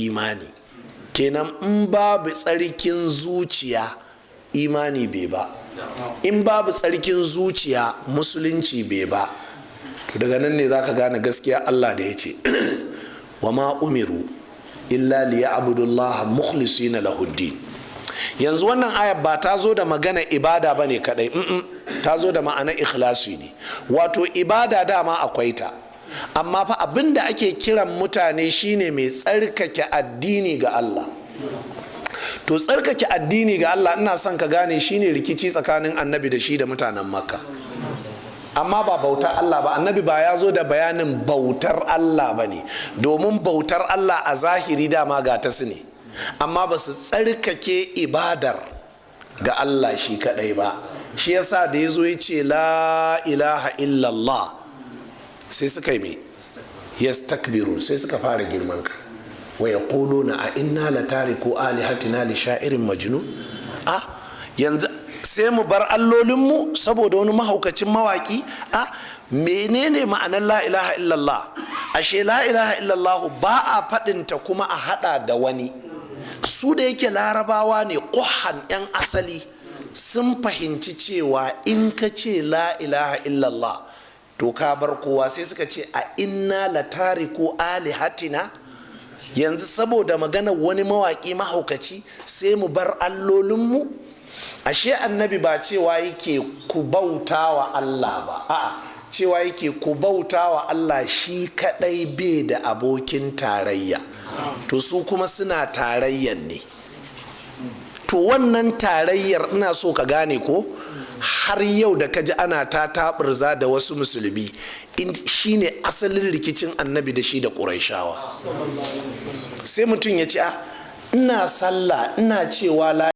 imani. Kenan in babu tsarkin zuciya imani bai ba, in babu tsarkin zuciya musulunci bai ba. To daga nan ne zaka gane gaskiya Allah da ya ce wa ma umiru illa liya'budullaha mukhlisina lahuddin. Yanzu wannan ayar ba ta zo da magana ibada bane kadai, ta zo da ma'ana ikhlasi ne. Wato ibada dama akwai ta, amma fa abin da ake kiran mutane shine mai tsarkake addini ga Allah. To tsarkake addini ga Allah ina son ka gane shine rikici tsakanin annabi da shi da mutanen Makka, amma ba bautar Allah ba. Annabi ba ya zo da bayanin bautar Allah ba ne, domin bautar Allah a zahiri dama ga ta su ne, amma ba su tsarkake ibadar ga Allah shi kadai ba. Shi yasa da ya zo ya ce la ilaha illallah sai suka yi mai yastakbiru, sai suka fara girman ka. Wa yaquluna a inna la tariku alihatina li sha'irin majnun. Yanzu sai mu bar allolinmu saboda wani mahaukacin mawaki? Menene ma'anar la ilaha illallah? Ashe la ilaha illallah ba a faɗinta kuma a hada da wani. Su da yake larabawa ne ƙuhan 'yan asali, sun fahimci cewa in ka ce la ilaha illallah to ka bar kowa, sai suka ce a inna la tariku alihatina, yanzu saboda maganar wani mawaki mahaukaci sai mu bar allolinmu? Ashe annabi ba cewa yake ku bauta wa Allah ba, a'a cewa yake ku bauta wa Allah shi kadai bai da abokin tarayya. To su kuma suna tarayyar ne. To wannan tarayyar ina so ka gane ko har yau da kaji ana ta taɓurza da wasu musulmi shine asalin rikicin annabi da shi da ƙurayshawa. Sai mutum ya ce ina sallah ina cewa